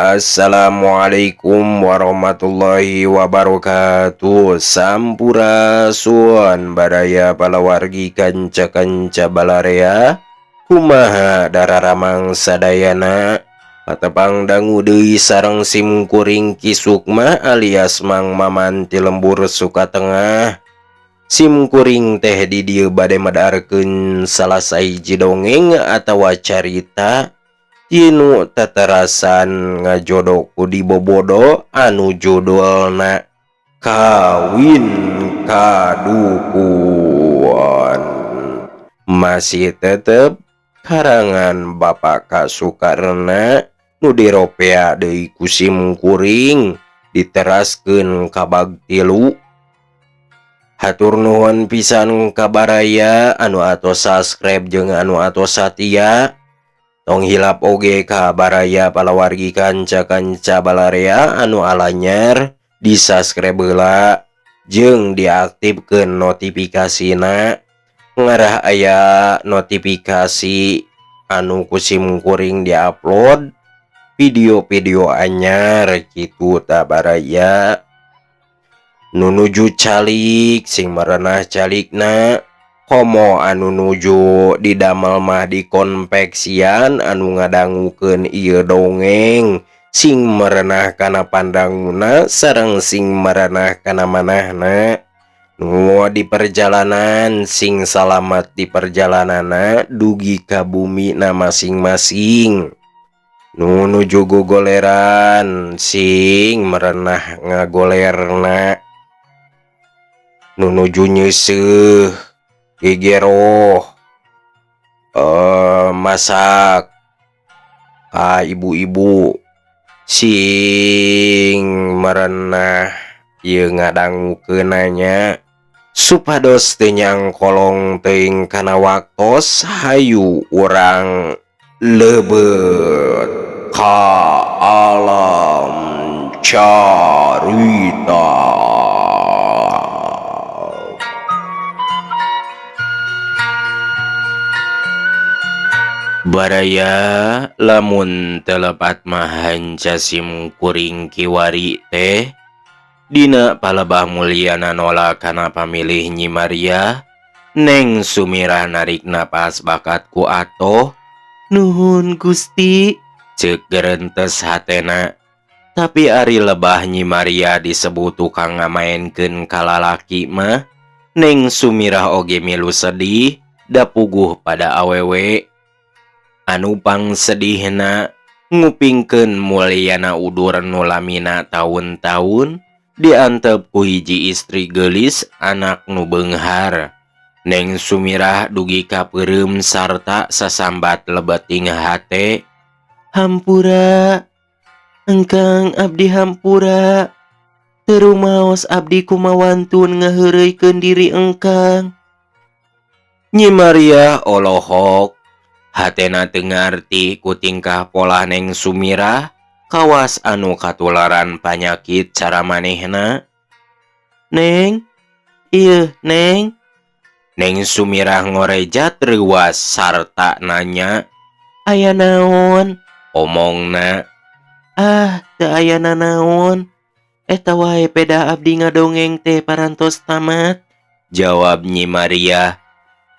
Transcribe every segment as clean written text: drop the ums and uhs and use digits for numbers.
Assalamualaikum warahmatullahi wabarakatuh. Sampurasun badaya palawargi kanca-kanca balarea. Kumaha dararamang sadayana. Patepang dangu deui sareng simkuring kisukma alias Mang Maman ti lembur Sukatengah. Simkuring teh di dieu bade madarkeun salah sahiji dongeng atawa carita tinu tatarasan ngajodo ku di bobodo anu judulna Kawin Kadukuan. Masih tetep karangan Bapak Kasukarna nu diropea deui ku simkuring diteraskeun ka bag 3. Hatur nuhun pisan kabaraya anu atos subscribe jeung anu atos satia. Tong hilap oge kabaraya palawargi kanca-kanca balarea anu alanyar di subscribe heula jeung diaktifkeun notifikasina ngarah aya notifikasi anu ku simkuring diupload video-video anyar kitu tabaraya. Nu nuju calik sing marenah calikna komo anu nuju didamel mah di konveksian anu ngadangukeun ieu dongeng sing marenah kana pandanguna sareng sing marenah kana manahna. Nu di perjalanan sing salamat di perjalanana dugi ka bumi na masing-masing. Nu nuju gogoleran sing marenah ngagolerna. Nu nuju nyeuseuk gegeroh masak ka ibu-ibu sing marenah ieu ngadangukeunanya supados teu nyangkolong teuing kana waktos hayu urang lebeut ka alam carita. Baraya lamun telepat mahanca simkuring kiwari teh dina palebah mulyana nolak kana pamilih Nyi Maria. Neng Sumirah narik napas bakatku atoh. Nuhun Gusti, ceuk gerentes hatena. Tapi ari lebah Nyi Maria disebut tukang ngamaenkeun kalalaki mah Neng Sumirah oge milu sedih da puguh pada awewe. Anu pang sedihna ngupingkeun mulyana udur nu lamina taun-taun diantep ku hiji istri geulis anak nu beunghar. Neng Sumirah dugi ka peureum sarta sasambat lebeting hate. Hampura, engkang abdi hampura. Teu rumaos abdi kumawantun ngaheureuykeun diri engkang. Nyi Maria olohok. Hatena teu ngarti ku tingkah pola Neng Sumirah kawas anu katularan panyakit cara manehna. Neng, ieu Neng. Neng Sumirah ngorejat reuas sarta nanya, aya naon? Omongna, teu aya nanaon. Eta wae peda abdi ngadongeng teh parantos tamat. Jawab Nyi Maria.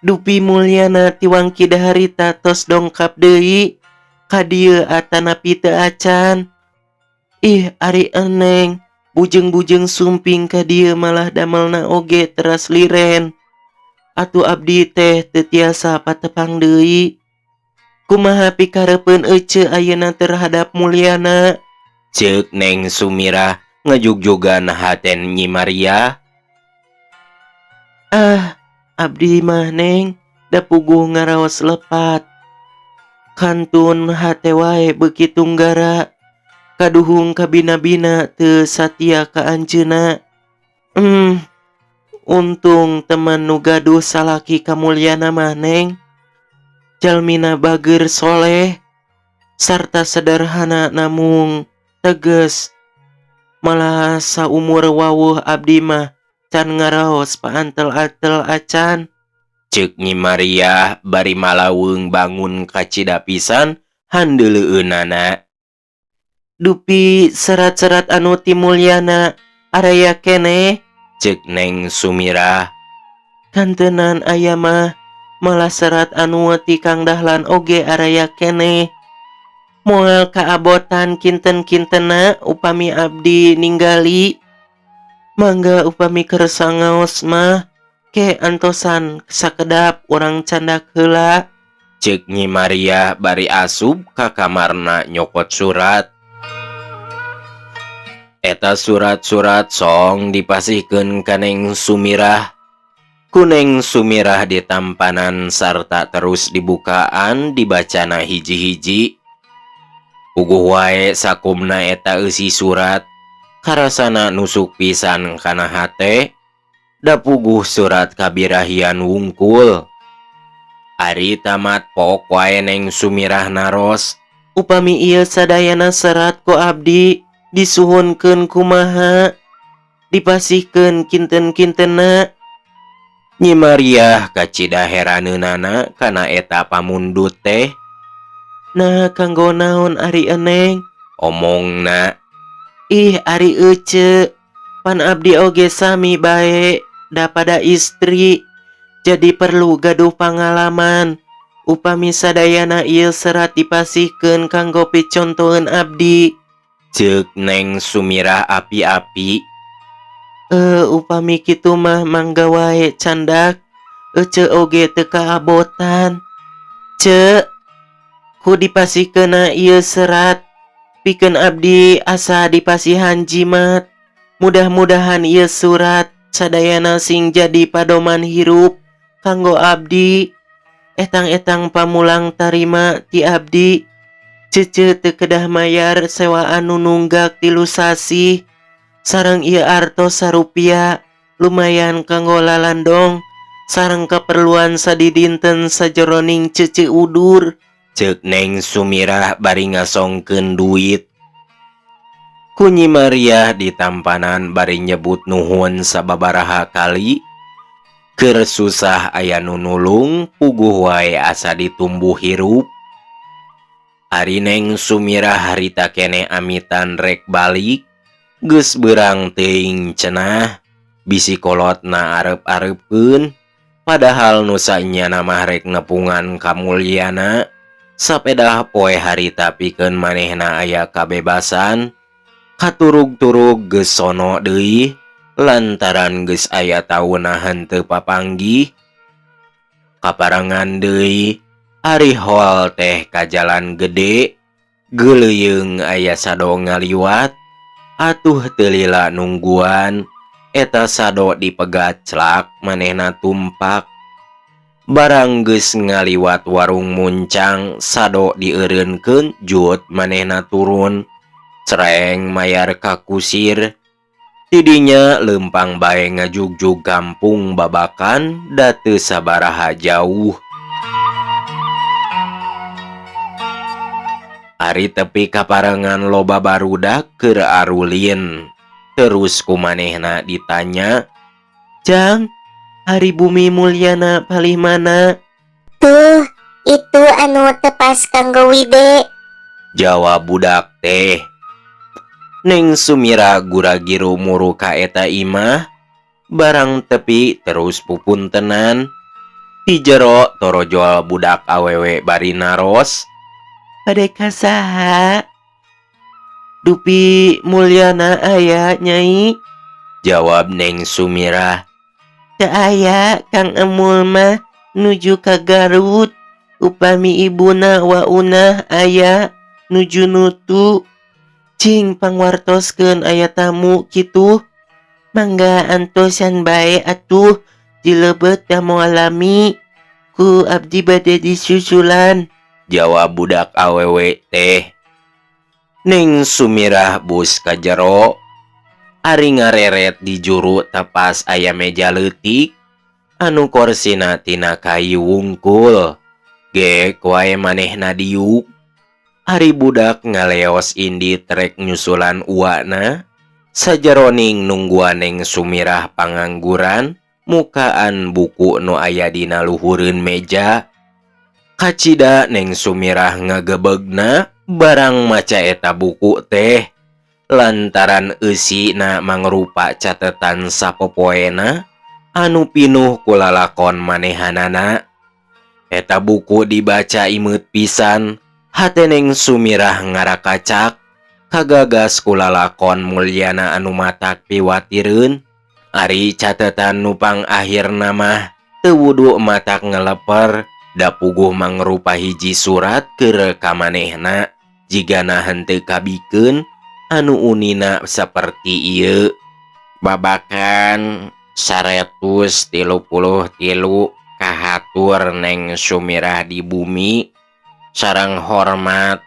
Dupi mulyana tiwangki daharita tos dongkap deui ka dieu atanapi teu acan. Ih ari eneng bujeng-bujeng sumping ka dieu malah damelna oge teras liren. Atuh abdi teh teu tiasa patepang deui. Kumaha pikarepeun ece ayeuna terhadap mulyana? Ceuk Neng Sumirah ngajugjugan haten Nyi Maria. Abdi mah Neng da puguh ngaraos lepat. Kantun hate wae beuki tunggara. Kaduhung kabina-bina teu satia ka anjeunna. Untung teman nu gaduh salaki kamulyana mah Neng. Jalmina bageur soleh sarta sederhana namung teges. Malah saumur wawuh abdi mah can ngaraos paantel-antel acan. Ceuk Nyi Maria bari malaweung bangun kacida pisan handeuleueunana. Dupi serat-serat anu ti Mulyana araya keneh, ceuk Neng Sumirah. Kantenan aya mah, malah serat anu ti Kang Dahlan oge araya keneh. Moal kaabotan kinten-kintena upami abdi ninggali. Mangga upami kersa ngaos mah, ke antosan sakedap urang candak heula. Ceuk Nyi Maria bari asup ka kamarna nyokot surat. Eta surat-surat song dipasihkeun ka Neng Sumirah. Kuneng Sumirah ditampanan sarta terus dibukaan dibacana hiji-hiji. Puguh wae sakumna eta eusi surat, karasana nusuk pisan kana hate, da puguh surat kabirahian wungkul. Ari tamat pok wae Neng Sumirah naros, upami ieu sadayana serat ku abdi disuhunkeun kumaha, dipasihkeun kinten-kintena. Nyi Maria kacida heraneunana kana eta pamundut teh. Nah kanggo naon ari eneng? Omongna. Ih ari ece, pan abdi oge sami bae, dapada istri. Jadi perlu gaduh pangalaman. Upami sadayana ieu serat dipasihkeun kanggo picontoeun abdi. Ceuk Neng Sumirah api-api. Upami kitu mah mangga wae candak. Ece oge teu kaabotan. Cek, ku dipasihkeunna ieu serat, pikeun abdi asa dipasihan jimat. Mudah-mudahan ieu surat sadayana sing jadi padoman hirup kanggo abdi. Etang-etang pamulang tarima ti abdi. Cece teu kedah mayar sewaan nu nunggak 3 sasi. Sareng ieu artos sarupiah lumayan kanggo lalandong sareng keperluan sadidinten sajeroning cece udur. Ceuk Neng Sumirah bari ngasongkeun duit. Ku Nyi Maria ditampanan bari nyebut nuhun sababaraha kali. Keur susah aya nu nulung, puguh wae asa ditumbuh hirup. Ari Neng Sumirah harita keneh amitan rek balik. Geus beurang teuing cenah, bisi kolotna arep-arepkeun, padahal nu saenyana mah rek nepungan kamulyana. Sapedah poe harita pikeun manehna aya kabebasan, katurug-turug geus sono deui, lantaran geus aya taunna henteu papanggih. Kaparangan deui, ari hoal teh ka jalan gede, geuleuyeung aya sado ngaliwat. Atuh teu lila nungguan, eta sado dipegat celak manehna tumpak. Barang geus ngaliwat warung muncang, sado dieureunkeun jut manehna turun. Cereng mayar ka kusir. Tidinya leumpang bae ngajugjug kampung babakan da teu sabaraha jauh. Ari tepi kaparangan loba barudak keur arulin. Terus kumanehna ditanya, "Jang, hari Bumi Mulyana palih mana?" "Tuh, itu anu tepas kanggo Wide," jawab budak teh. Neng Sumirah gura-giru muru ka eta imah. Barang tepi terus pupuntenan. Ti jero torojol budak awewe bari naros. "Bade ka saha?" "Dupi Mulyana aya, Nyai," jawab Neng Sumirah. "Teu aya, Kang Emul mah nuju ka Garut. Upami ibuna Waunah aya nuju nutu. Cing pangwartoskeun aya tamu kitu. Mangga antosan bae atuh dilebet da moal lami. Ku abdi bade disusulan," jawab budak awewe teh. Neng Sumirah bus ka jero. Ari ngareret di juru tepas aya meja leutik anu korsina tina kayu wungkul. Gek wae manehna diuk. Ari budak ngaleos indit rek nyusulan uwana. Sajeroning nungguan Neng Sumirah pangangguran, mukaan buku nu aya dina luhureun meja. Kacida Neng Sumirah ngagebegna Barang maca eta buku teh lantaran eusina mangrupa catetan sapopoena anu pinuh ku lalakon manehanana. Eta buku dibaca imut pisan, hateneng Sumirah ngarakacak kagagas ku lalakon mulyana anu matak piwatireun. Ari catetan nupang akhirna mah teu wudu matak ngeleper, da puguh mangrupa hiji surat keur ka manehna jigana henteu kabikeun anu unina saperti ieu. Babakan 133 kahatur Neng Sumirah di bumi sareng hormat.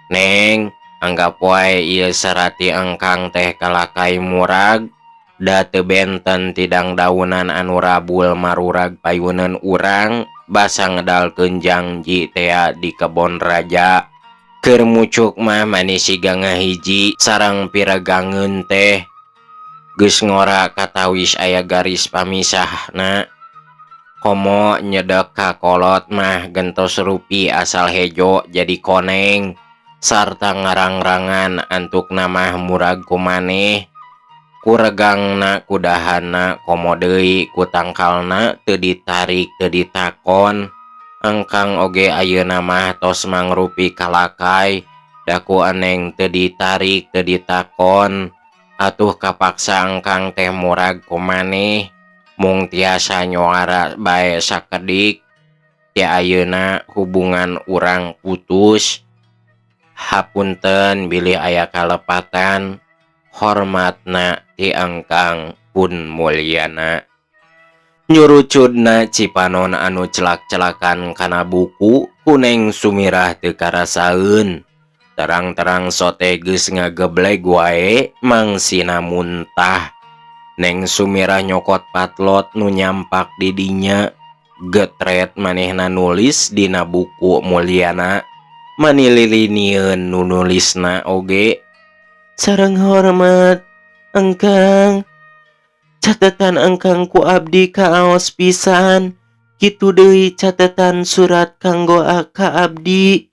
Neng, anggap wae ieu sarati engkang teh kalakai murag, da teu benten tidang daunan anu rabul marurag payuneun urang basa ngedalkeun janji tea di kebon raja. Keur mucuk mah manis siga ngahiji sareng piregangeun teh geus ngora katawis aya garis pamisahna. Komo nyedek ka kolot mah gentos rupi asal hejo jadi koneng sarta ngarang-rangan antuk namah murag ku maneh. Kuregangna kudahana komo deui ku tangkalna teu ditarik teu ditakon. Engkang oge ayeuna mah tos mangrupi kalakai, da ku eneng teu ditarik teu ditakon. Atuh kapaksa engkang teh murag ku maneh, mung tiasa nyoara bae sakedik. Ti ayeuna hubungan urang putus. Hapunten bilih aya kalepatan. Hormatna ti engkang pun mulyana. Nyurucudna Cipanon anu celak-celakan kana buku ku Neng Sumirah teu karasaeun. Terang-terang sote geus ngagebleg wae mangsina muntah. Neng Sumirah nyokot patlot nu nyampak di dinya. Getret manehna nulis dina buku mulyana. Manililinieun nu nulisna oge. Sareng hormat, engkang. Catatan engkang ku abdi kaos pisan. Kitu deui catatan surat kanggo ka abdi.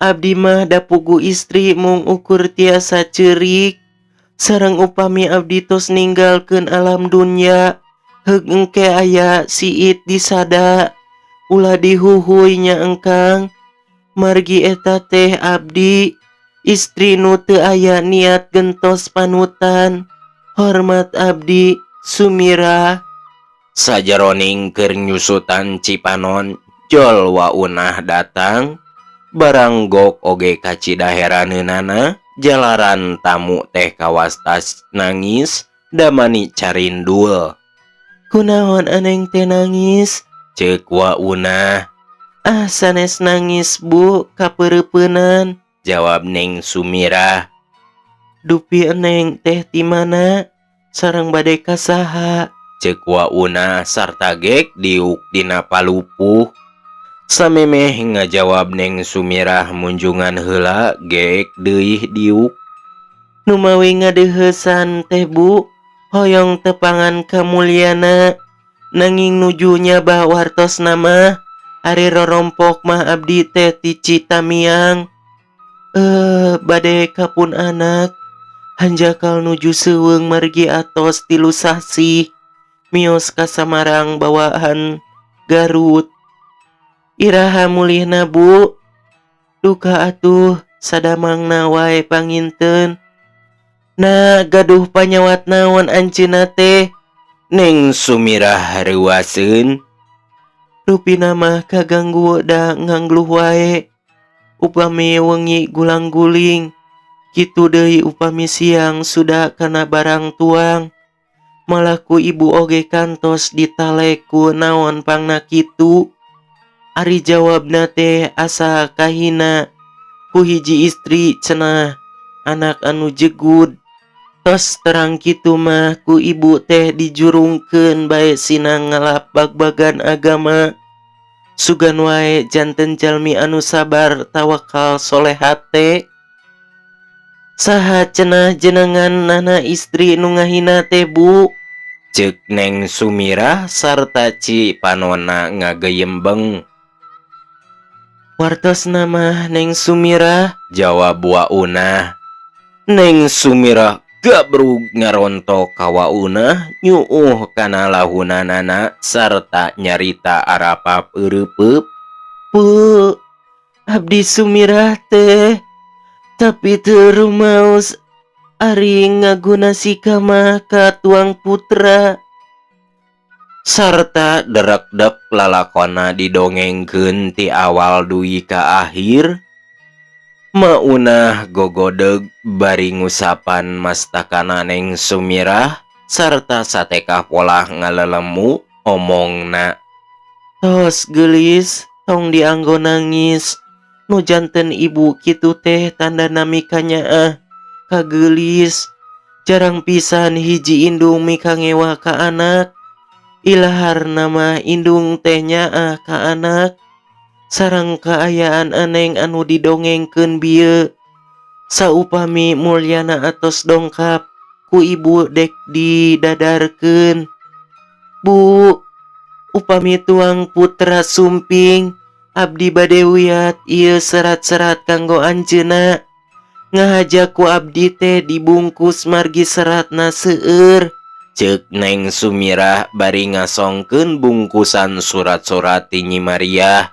Abdi mah da pugu istri mung ukur tiasa ceurik. Sareng upami abdi tos ninggalkeun alam dunya, heug engke aya siit disada. Ulah dihuhuy nya engkang. Margi eta teh abdi, istri nu teu aya niat gentos panutan. Hormat abdi, Sumirah. Sajeroning keur nyusutan Cipanon, jol waunah datang. Barang gok oge kacidaheraneunana, jalaran tamu teh kawastas nangis, da mani carindul. Kunaon aneng teh nangis? Ceuk waunah. Ah sanes nangis bu, kapeureupeunan, jawab Neng Sumirah. Dupi eneng teh ti mana? Sareng bade ka saha? Ceuk waunah sarta gek diuk dina palupuh. Samemeh ngajawab Neng Sumirah munjungan heula gek deuih diuk. Nu mawi ngadeuheusan teh bu, hoyong tepangan kamulyana. Nanging nuju nyabah wartosna mah, ari rorompok mah abdi teh ti Citamiang. Bade kapun anak. Hanjakal nuju seuweung margi atos 3 sasi. Mios ka Samarang bawaan Garut. Iraha mulihna bu. Duka atuh sadamangna wae panginten. Nah gaduh panyawat naon anjeunna teh? Neng Sumirah reuaseun. Rupina mah kaganggu da ngangluh wae. Upami wengi gulang-guling, kitu deui upami siang sudah kana barang tuang. Malah ku ibu oge kantos ditalek ku naon pangna kitu. Ari jawabna teh asa kahina ku hiji istri cenah anak anu jegud. Tos terang kitu mah ku ibu teh dijurungkeun bae sinang ngalap bag-bagan agama. Sugan wae janten jalmi anu sabar tawakal solehat teh. Saha cenah jenengan nana istri nu ngahina teh bu? Ceuk Neng Sumirah sarta Cipanonna ngageyembeng. Wartos nama Neng Sumirah, jawab Waunah. Neng Sumirah gabrug ngaronto ka Waunah nyuuh kana lahunanana sarta nyarita arapap eureupeub. "Pu, abdi Sumirah teh, tapi teu rumaos ari ngaguna sikama ka tuang putra." Sarta derek-dek lalakonna didongengkeun ti awal dugi ka akhir. Maunah gogodeg bari ngusapan mastakana Neng Sumirah sarta satekah polah ngalelemu omongna. "Tos geulis, tong dianggo nangis. Nu janten ibu kitu teh tandana mika nyaah ka geulis. Jarang pisan hiji indung mika ngewa ka anak. Ilahar nama indung teh nyaah ka anak. Sareng kaayaan aneng anu didongengkeun bieu. Saupami mulyana atos dongkap ku ibu dek didadarkeun. Bu, upami tuang putra sumping, abdi bade wiat ieu serat-serat kanggo anjeunna. Ngahaja ku abdi teh dibungkus margi seratna seueur." Ceuk Neng Sumirah bari ngasongkeun bungkusan surat-surat ti Nyi Mariah.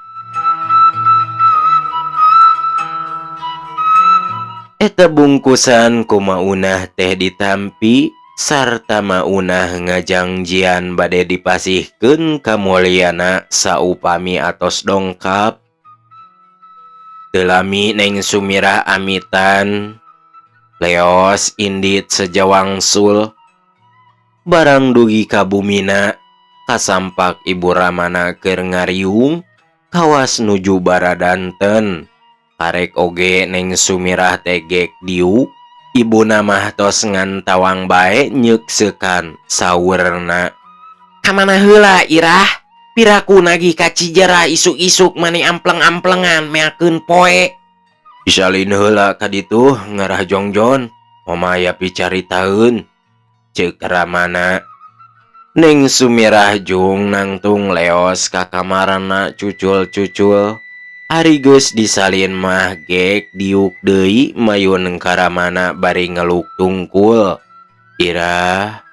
Eta bungkusan ku Maunah teh ditampi sarta Maunah ngajangjian bade dipasihkeun ka mulyana saupami atos dongkap. Teu lami Neng Sumirah amitan, leos indit sejawangsul. Barang dugi ka bumina, kasampak ibu Ramana keur ngariung kawas nuju baradanten. Karek oge Neng Sumirah tegek diuk, ibuna mah tos ngantawang bae nyeuksekan saurna. "Kamana heula Irah? Piraku nagih ka Cijera isuk-isuk mani ampleng-amplengan meakeun poe." "Disalin heula ka ditu ngarah Jongjon, omaya picaritaeun," ceuk Ramana. Neng Sumirah jung nangtung leos ka kamarna cucul-cucul. Ari geus disalin mah gek diuk deui mayun ka Ramana bari ngeluk tungkul. "Irah,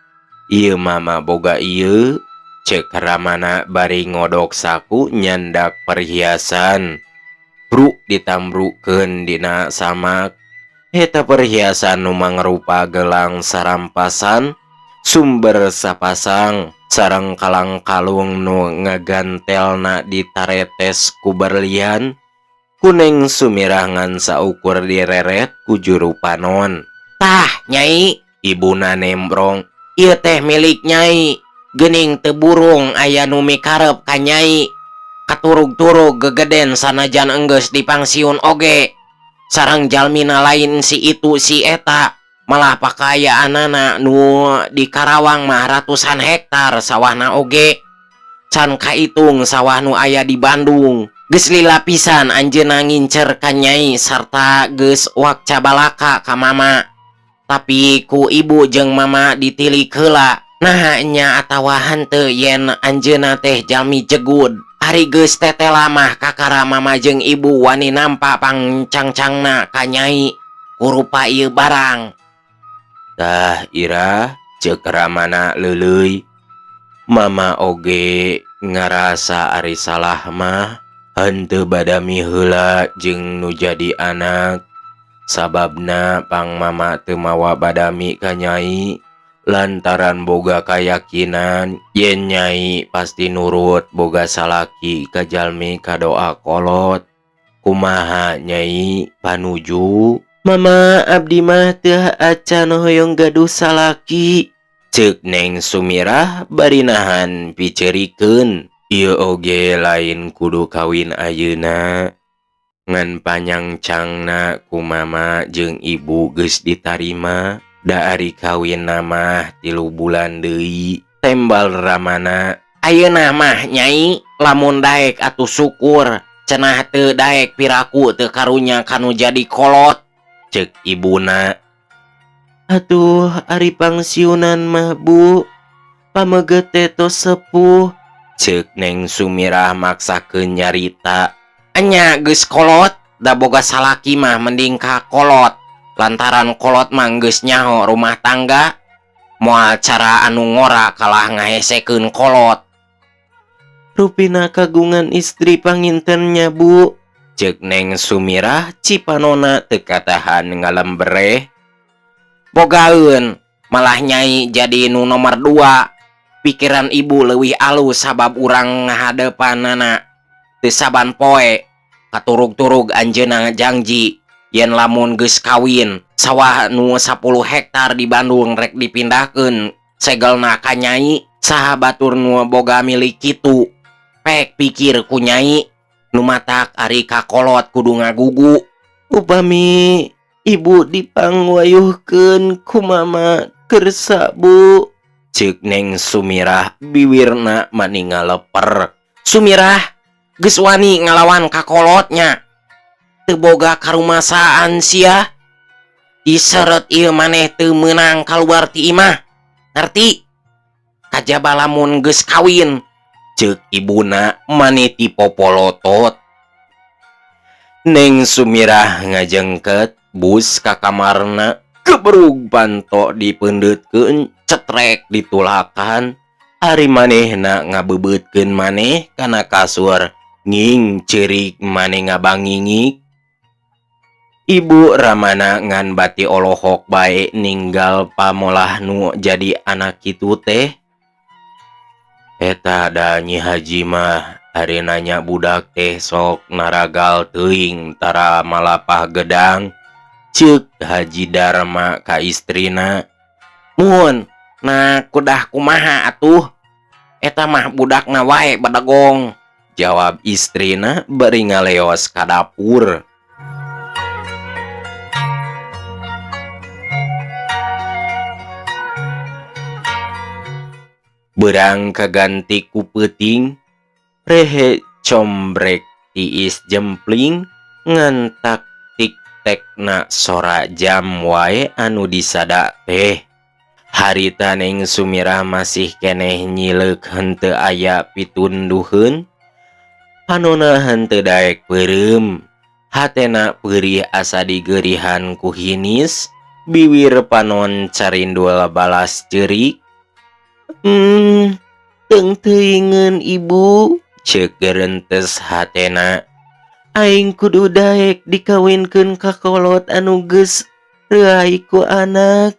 ieu mama boga ieu," ceuk Ramana bari ngodok saku nyandak perhiasan. Bruk ditambrukeun dina samak. Eta perhiasan nu mangrupa gelang sarampasan, sumber sapasang, sareng kalang kalung nu ngagantelna ditaretes ku berlian. Ku Neng Sumirah ngan saukur direret ku juru panon. "Tah, Nyai," ibuna nembrong. "Ieu teh milik Nyai. Geuning teu burung aya nu mikarep ka Nyai. Katurug-turug gegeden sanajan enggeus dipangsiun oge. Sareng jalmina lain si itu si eta. Malah pakayaanana nu di Karawang mah ratusan hektar sawahna oge. Can kaitung sawah nu aya di Bandung. Geus lila pisan anjeunna ngincer ka Nyai sarta geus wakca balaka ka mama. Tapi ku ibu jeung mama ditilik heula. Nah nya atawa henteu yen anjeunna teh jalmi jegud. Ari geus tetela mah kakara mama jeung ibu wani nampa pangcangcangna ka Nyai ku rupa ieu barang." "Tah Irah," ceuk Ramana leuleuy. "Mama oge ngarasa ari salah mah henteu badami heula jeung nu jadi anak. Sababna pang mama teu mawa badami ka Nyai lantaran boga kayakinan yen Nyai pasti nurut boga salaki ka jalmi kadoa kolot. Kumaha Nyai panuju?" "Mama abdi mah teu acan hoyong gaduh salaki," ceuk Neng Sumirah bari nahan piceurikeun. "Ieu oge lain kudu kawin ayeuna. Ngan panyangcangna ku mama jeung ibu geus ditarima. Da ari kawinna mah 3 bulan deui," tembal Ramana. "Ayeuna mah Nyai, lamun daek atuh syukur, cenah teu daek piraku teu karunya kanu jadi kolot," ceuk ibuna. "Atuh ari pangsiunan mah Bu, pameugeut teh tos sepuh," ceuk Neng Sumirah maksakeun nyarita. Anya geus kolot, da boga salaki mah mending ka kolot. Lantaran kolot mah geus nyaho rumah tangga. Moal cara anu ngora kalah ngahesekeun kolot. Rupina kagungan istri pangintennya, Bu. Ceuk Neng Sumirah cipanona teu katahan ngalembereh. Bogaeun, malah nyai jadi nu nomor 2. Pikiran ibu leuwih alus sabab urang ngahadepanana. Teu saban poe katurug-turug anjeunna janji yen lamun geus kawin sawah nu 10 hektar di Bandung rek dipindahkeun segelna ka nyai saha batur nu boga milik kitu. Pek pikir ku nyai nu matak ari kakolot kudu ngagugu. Upami ibu dipangwayuhkeun ku mama kersa, Bu. Ceuk Neng Sumirah bibirna maningal leper. Sumirah geus wani ngalawan kakolotnya. Teu boga karumasaan sia. Diseret ieu maneh teu meunang kaluar ti imah. Ngarti? Kajaba lamun geus kawin. Ceuk ibuna maneh ti popolotot. Neng Sumirah ngajengket bus ka kamarna. Keberug panto dipeundeutkeun cetrek ditulakan. Ari manehna ngabebeutkeun maneh kana kasur. Nging ceurik maneh ngabangingik. Ibu ramana ngan bati olohok bae ninggal pamolah nu jadi anak kitu teh. Eta da Nyi Haji mah ari nanya budak teh sok naragal teuing tara malapah gedang. Ceuk Haji Darma ka istrina. Mun, nah kudah kumaha atuh? Eta mah budakna wae badagong. Jawab istrina bari ngaleos ka dapur. Berang kaganti ku peuting, rehe combrek tiis jempling, ngantak tik-tekna sora jam wae anu disada teh. Harita Neng Sumirah masih keneh nyileuk henteu aya pitunduheun. Panona henteu daek peureum. Hatena peurih asa digeurihan ku hinis. Bibir panon carindul balas ceurik. Teung teuingeun ibu. Ceuk geurentes hatena. Aing kudu daek dikawinkeun ka kolot anu geus reuai ku anak.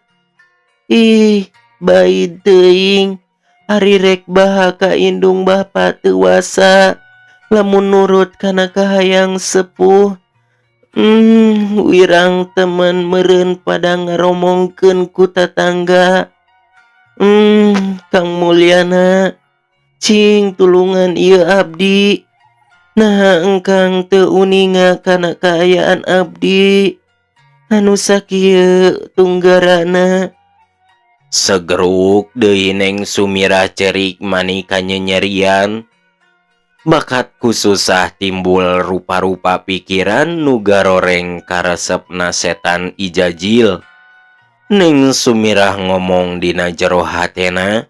Ih, baid teuing. Ari rek baha ka indung bapa teuwasa. Lamun nurut kana kahayang sepuh. Wirang temen meureun pada ngaromongkeun ku tatangga. Kang Mulyana, cing tulungan ieu abdi. Nah engkang teu uninga kana kaayaan abdi. Anu sakieu tunggarana. Segeruk deui Neng Sumirah cerik mani kanyanyerian. Bakat ku susah timbul rupa-rupa pikiran nu garoreng karesepna setan ijajil. Neng Sumirah ngomong dina jero hatena.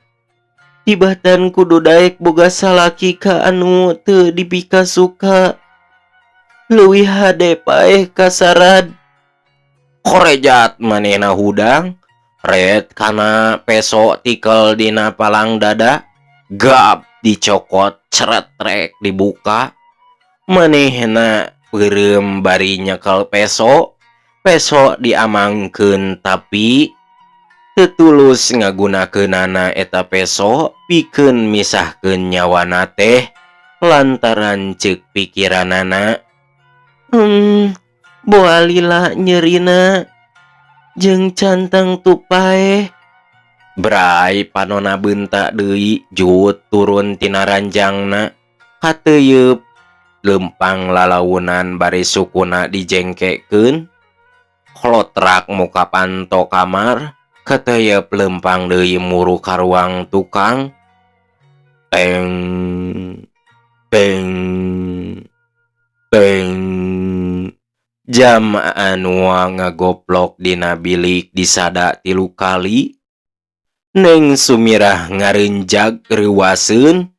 Tibatan kudu daek boga salaki ka anu teu dipikasuka. Leuwih hade paeh kasarad. Korejat manehna hudang. Red kana peso tikel dina palang dada. Gap dicokot ceretrek dibuka. Manehna peureum bari nyekel peso. Peso diamangkeun tapi tetulus ngagunakeunana eta peso pikeun misahkeun nyawana teh. Lantaran ceuk pikiranana. Boalila nyerina. Jeung cantang tupae. Brai panona beunta deui jut turun tina ranjangna. Kateuyeub lempang lalaunan bari sukuna dijengkekeun. Klotrak muka panto kamar. Kateuyeub lempang deui muru ka ruang tukang. Teng teng teng. Jam anu ngagoplok dina bilik disada 3 kali. Neng Sumirah ngareunjag reuwaseun.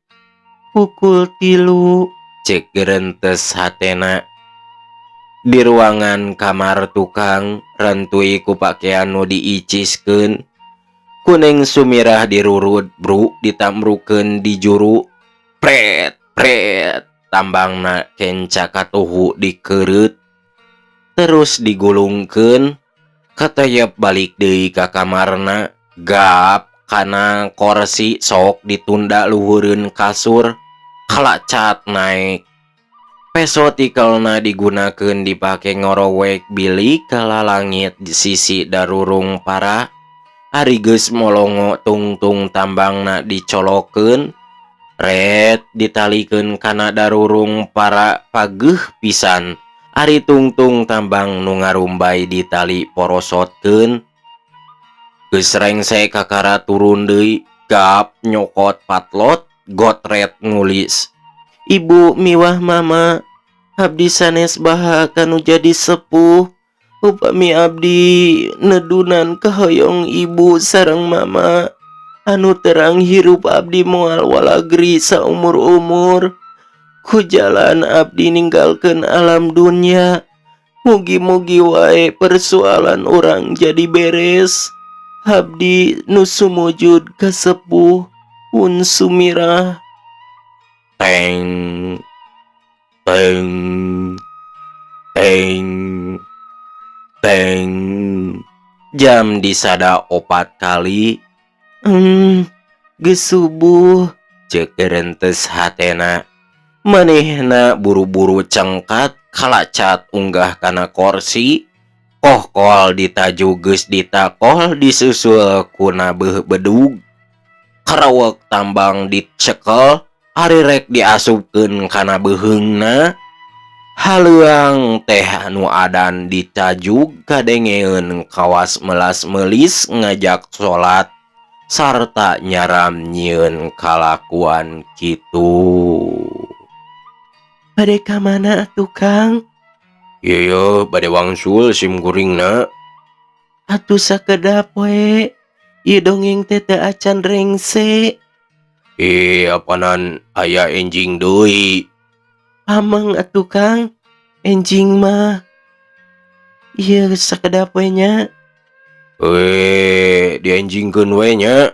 Pukul 3. cek gerentes hatena. Di ruangan kamar tukang rantui ku pakaian nu diiciskeun. Kuning Sumirah dirurut bru ditamrukeun di juru. Pret pret tambangna kenca katuhu dikereut. Terus digulungkeun katayap balik deui ka kamarna. Gap kana kursi sok ditunda luhureun kasur. Kalacat naik. Peso tikelna digunakeun dipake ngorowek bilik kala langit di sisi darurung para. Ari geus molongo tungtung tambangna dicolokeun. Ret ditalikeun kana darurung para pageuh pisan. Ari tungtung tambang nu ngarumbay ditali porosotkeun. Geus rengse kakara turun deui. Gap nyokot patlot gotret ngulis. Ibu miwah mama, abdi sanes baha kanu jadi sepuh. Upami abdi nedunan kahoyong ibu sareng mama, anu terang hirup abdi moal walagri saumur-umur. Ku jalan abdi ninggalkeun alam dunya. Mugi-mugi wae persoalan orang jadi beres. Abdi nu sumujud ka sepuh pun Sumirah. Teng teng teng teng. Jam disada 4 kali. Geus subuh. Cek gerentes hatena. Manehna Buru-buru cengkat kalacat unggah kana kursi. Kohkol ditaju geus ditakol disusul kuna beuh bedug. Karawek tambang dicekel. Ari rek diasupkeun kana beheungna. Haleuang teh anu adan ditajug kadengeun kawas melas melis ngajak salat sarta nyaram nyieun kalakuan kitu. Bade ka mana tukang? Ieu bade wangsul sim kuringna. Atuh sakedap we. Ieu dongeng teh teu acan rengse. Apanan aya enjing deui. Amang atuh Kang, enjing mah. Ieu sakedap we nya. Dienjingkeun we nya.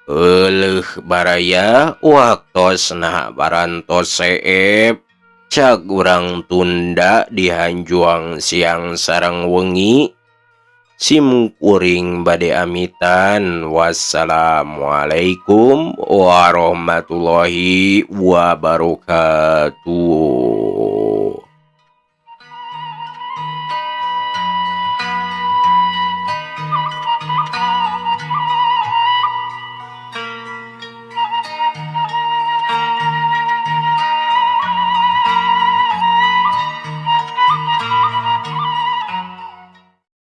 Euleuh baraya waktosna barantos seep. Cak urang tunda dihanjuang siang sareng wengi. Sim kuring bade amitan. Wassalamualaikum warahmatullahi wabarakatuh.